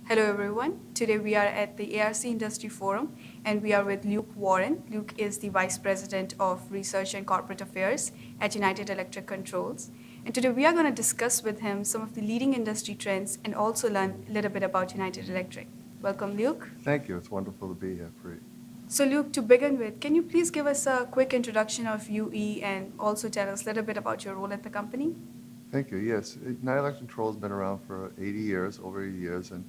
Hello everyone. Today we are at the ARC Industry Forum and we are with Luke Warren. Luke is the Vice President of Research and Corporate Affairs at United Electric Controls. And today we are going to discuss with him some of the leading industry trends and also learn a little bit about United Electric. Welcome, Luke. Thank you. It's wonderful to be here, Preet. So Luke, to begin with, can you please give us a quick introduction of UE and also tell us a little bit about your role at the company? Thank you. Yes, United Electric Control has been around for 80 years, over 80 years, and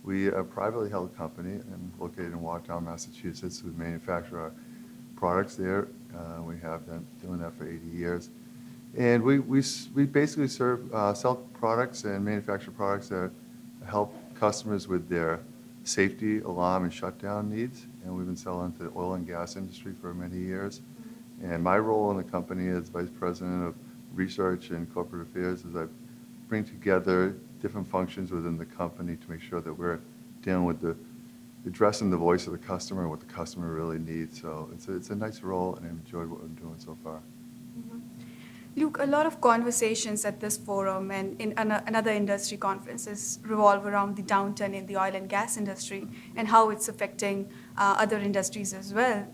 we are a privately held company and located in Watertown, Massachusetts. We manufacture our products there. We have been doing that for 80 years. And we basically sell products and manufacture products that help customers with their safety, alarm, and shutdown needs. And we've been selling to the oil and gas industry for many years. And my role in the company as Vice President of Research and Corporate Affairs is I bring together different functions within the company to make sure that we're dealing with addressing the voice of the customer and what the customer really needs. So it's a nice role, and I enjoyed what I'm doing so far. Luke, a lot of conversations at this forum and in another industry conferences revolve around the downturn in the oil and gas industry and how it's affecting other industries as well.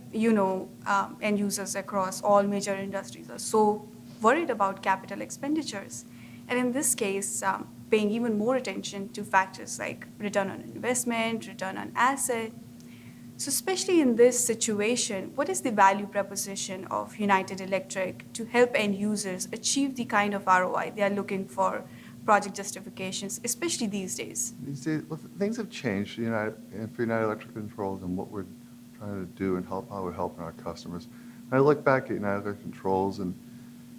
End users across all major industries are so worried about capital expenditures. And in this case, paying even more attention to factors like return on investment, return on asset. So especially in this situation, what is the value proposition of United Electric to help end users achieve the kind of ROI they are looking for project justifications, especially these days? These days, well, things have changed for United Electric Controls and what we're trying to do and how we're helping our customers. When I look back at United Electric Controls, and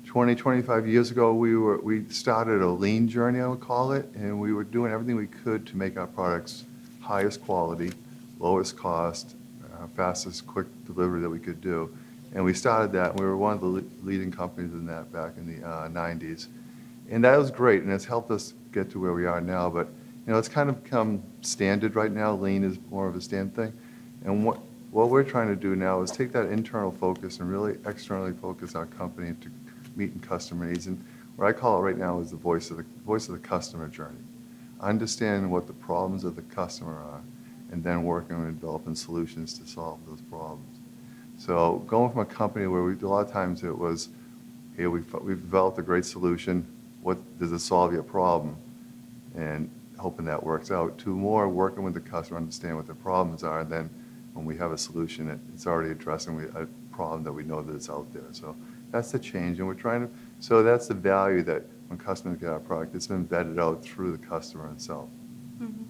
25 years ago, we started a lean journey, I would call it, and we were doing everything we could to make our products highest quality, lowest cost, fastest, quick delivery that we could do. And we started that, and we were one of the leading companies in that back in the 90s. And that was great, and it's helped us get to where we are now. But, it's kind of become standard right now. Lean is more of a standard thing. And what we're trying to do now is take that internal focus and really externally focus our company to meeting customer needs. And what I call it right now is the voice of the customer journey. Understanding what the problems of the customer are, and then working on developing solutions to solve those problems. So going from a company where a lot of times it was, hey, we've developed a great solution, what does it solve your problem? And hoping that works out, to more working with the customer, understand what their problems are, and then when we have a solution, it's already addressing a problem that we know that it's out there. So that's the change, and so that's the value that when customers get our product, it's been vetted out through the customer itself. Mm-hmm.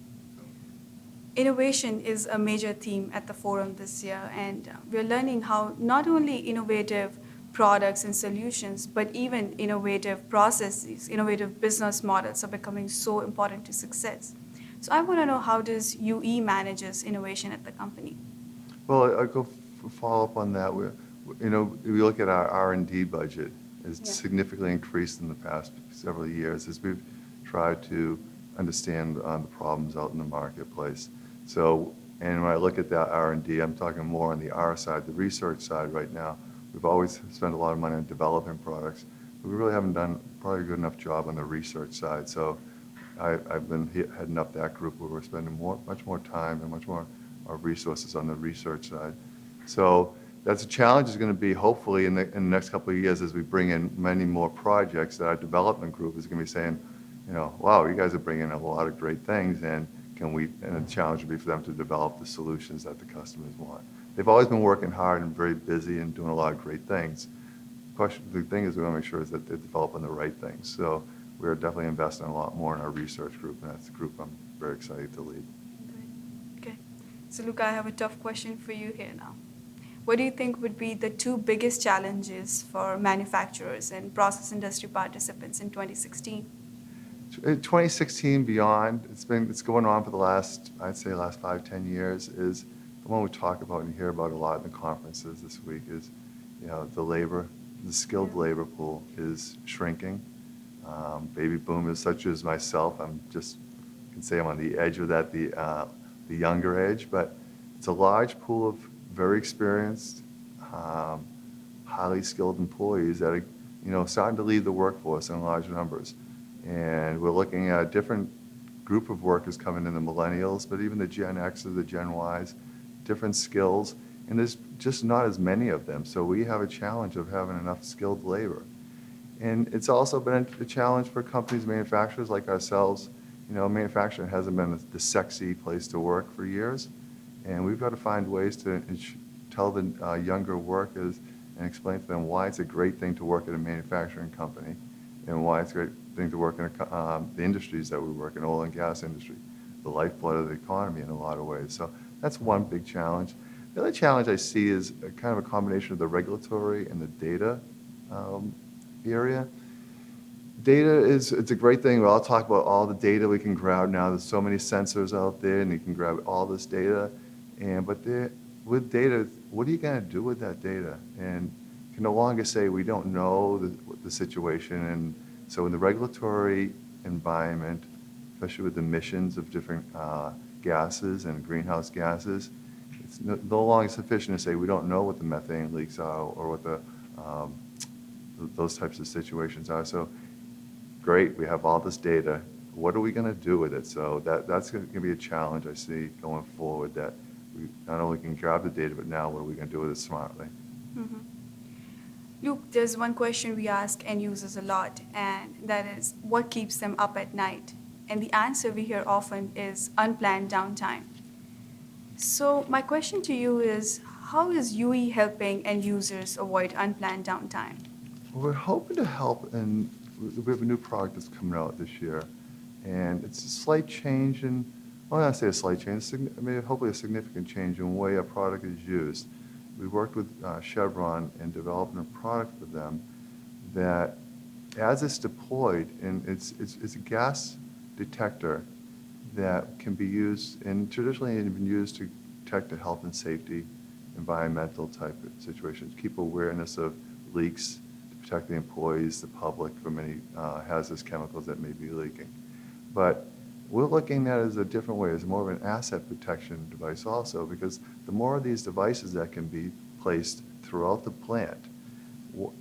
Innovation is a major theme at the forum this year, and we're learning how not only innovative products and solutions, but even innovative processes, innovative business models are becoming so important to success. So I want to know, how does UE manages innovation at the company? Well, I'll go follow up on that. We look at our R&D budget. It's significantly increased in the past several years as we've tried to understand the problems out in the marketplace. So, and when I look at that R&D, I'm talking more on the R side, the research side right now. We've always spent a lot of money on developing products, but we really haven't done probably a good enough job on the research side. So I've been heading up that group where we're spending much more time and much more resources on the research side. So that's a challenge is going to be hopefully in the next couple of years as we bring in many more projects that our development group is going to be saying, wow, you guys are bringing in a lot of great things, and the challenge would be for them to develop the solutions that the customers want. They've always been working hard and very busy and doing a lot of great things. The thing is we want to make sure is that they're developing the right things. So we're definitely investing a lot more in our research group, and that's the group I'm very excited to lead. Okay. So Luke, I have a tough question for you here now. What do you think would be the two biggest challenges for manufacturers and process industry participants in 2016? 2016 beyond, it's going on for the last 5-10 years, is the one we talk about and hear about a lot in the conferences this week is, the skilled labor pool is shrinking. Baby boomers such as myself, I can say I'm on the edge of that, the younger age, but it's a large pool of very experienced, highly skilled employees that are, starting to leave the workforce in large numbers. And we're looking at different group of workers coming in, the millennials, but even the Gen X's, the Gen Ys, different skills, and there's just not as many of them. So we have a challenge of having enough skilled labor. And it's also been a challenge for companies, manufacturers like ourselves. You know, manufacturing hasn't been the sexy place to work for years, and we've got to find ways to tell the younger workers and explain to them why it's a great thing to work at a manufacturing company and why it's a great thing to work in the industries that we work in, oil and gas industry, the lifeblood of the economy in a lot of ways. So that's one big challenge. The other challenge I see is kind of a combination of the regulatory and the data area. Data it's a great thing. We all talk about all the data we can grab now. There's so many sensors out there, and you can grab all this data. With data, what are you going to do with that data? And you can no longer say we don't know the situation. And so in the regulatory environment, especially with emissions of different gases and greenhouse gases, it's no longer sufficient to say we don't know what the methane leaks are or what those types of situations are. So great, we have all this data. What are we going to do with it? So that's going to be a challenge I see going forward, that we not only can grab the data, but now what are we going to do with it smartly? Mm-hmm. Luke, there's one question we ask end users a lot, and that is, what keeps them up at night? And the answer we hear often is unplanned downtime. So my question to you is, how is UE helping end users avoid unplanned downtime? Well, we're hoping to help, and we have a new product that's coming out this year, and it's a slight change in, well, I say a slight change, hopefully a significant change in the way a product is used. We worked with Chevron in developing a product for them that, as it's deployed, and it's a gas detector that can be used, and traditionally it's been used to detect the health and safety, environmental type of situations, keep awareness of leaks, to protect the employees, the public from any hazardous chemicals that may be leaking. But we're looking at it as a different way, as more of an asset protection device also, because the more of these devices that can be placed throughout the plant,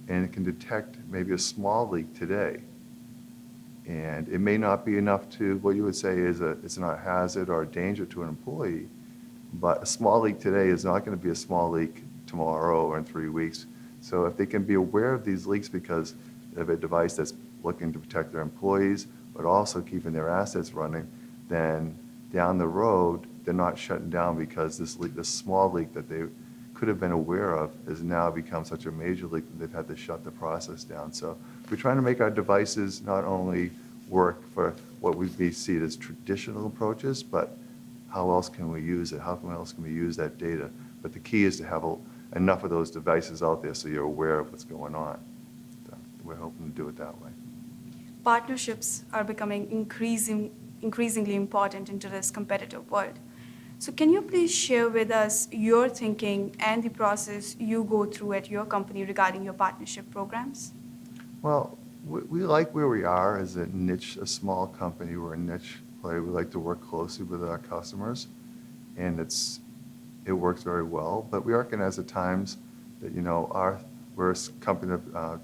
and it can detect maybe a small leak today, and it may not be enough to what you would say is it's not a hazard or a danger to an employee, but a small leak today is not going to be a small leak tomorrow or in 3 weeks. So if they can be aware of these leaks because of a device that's looking to protect their employees, but also keeping their assets running, then down the road, they're not shutting down because this small leak that they could have been aware of has now become such a major leak that they've had to shut the process down. So we're trying to make our devices not only work for what we see as traditional approaches, but how else can we use it? How else can we use that data? But the key is to have enough of those devices out there so you're aware of what's going on. So we're hoping to do it that way. Partnerships are becoming increasingly important in today's competitive world. So can you please share with us your thinking and the process you go through at your company regarding your partnership programs? Well, we like where we are as a niche, a small company. We're a niche player. We like to work closely with our customers, and it works very well. But we recognize at times that, we're a company that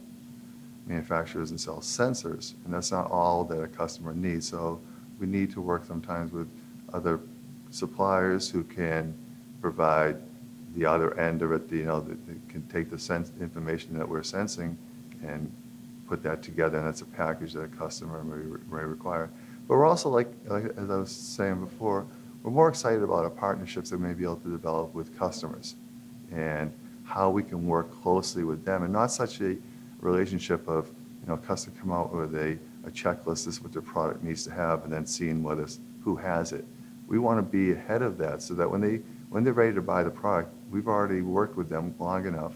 manufactures and sells sensors, and that's not all that a customer needs. So we need to work sometimes with other suppliers who can provide the other end of it, that can take the information that we're sensing and put that together, and that's a package that a customer may require. But we're also, like as I was saying before, we're more excited about our partnerships that we may be able to develop with customers and how we can work closely with them, and not such a relationship of, a customer come out with a checklist, this is what their product needs to have, and then seeing who has it. We want to be ahead of that so that when they're ready to buy the product, we've already worked with them long enough,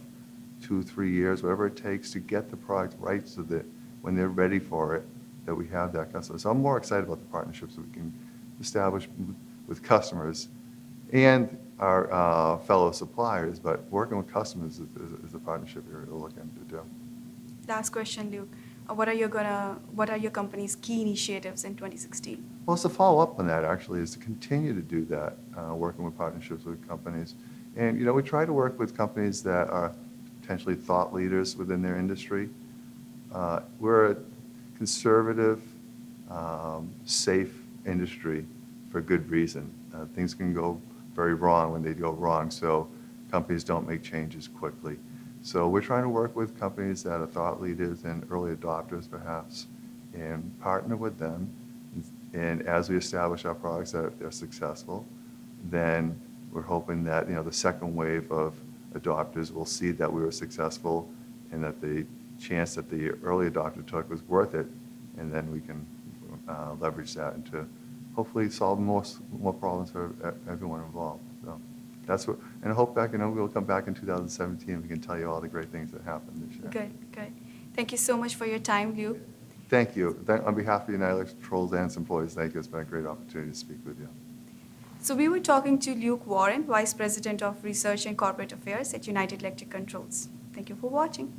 2-3 years, whatever it takes to get the product right so that when they're ready for it, that we have that customer. So I'm more excited about the partnerships that we can establish with customers and our fellow suppliers, but working with customers is the partnership we're looking to do. Last question, Luke. What are your company's key initiatives in 2016? Well, to follow up on that, actually, is to continue to do that, working with partnerships with companies. And, we try to work with companies that are potentially thought leaders within their industry. We're a conservative, safe industry for good reason. Things can go very wrong when they go wrong, so companies don't make changes quickly. So we're trying to work with companies that are thought leaders and early adopters, perhaps, and partner with them. And as we establish our products that if they're successful, then we're hoping that, the second wave of adopters will see that we were successful and that the chance that the early adopter took was worth it, and then we can leverage that into hopefully solve more problems for everyone involved. So that's what, and I hope we'll come back in 2017 and we can tell you all the great things that happened this year. Good, good. Thank you so much for your time, Luke. Thank you. On behalf of United Electric Controls and its employees, thank you. It's been a great opportunity to speak with you. So we were talking to Luke Warren, Vice President of Research and Corporate Affairs at United Electric Controls. Thank you for watching.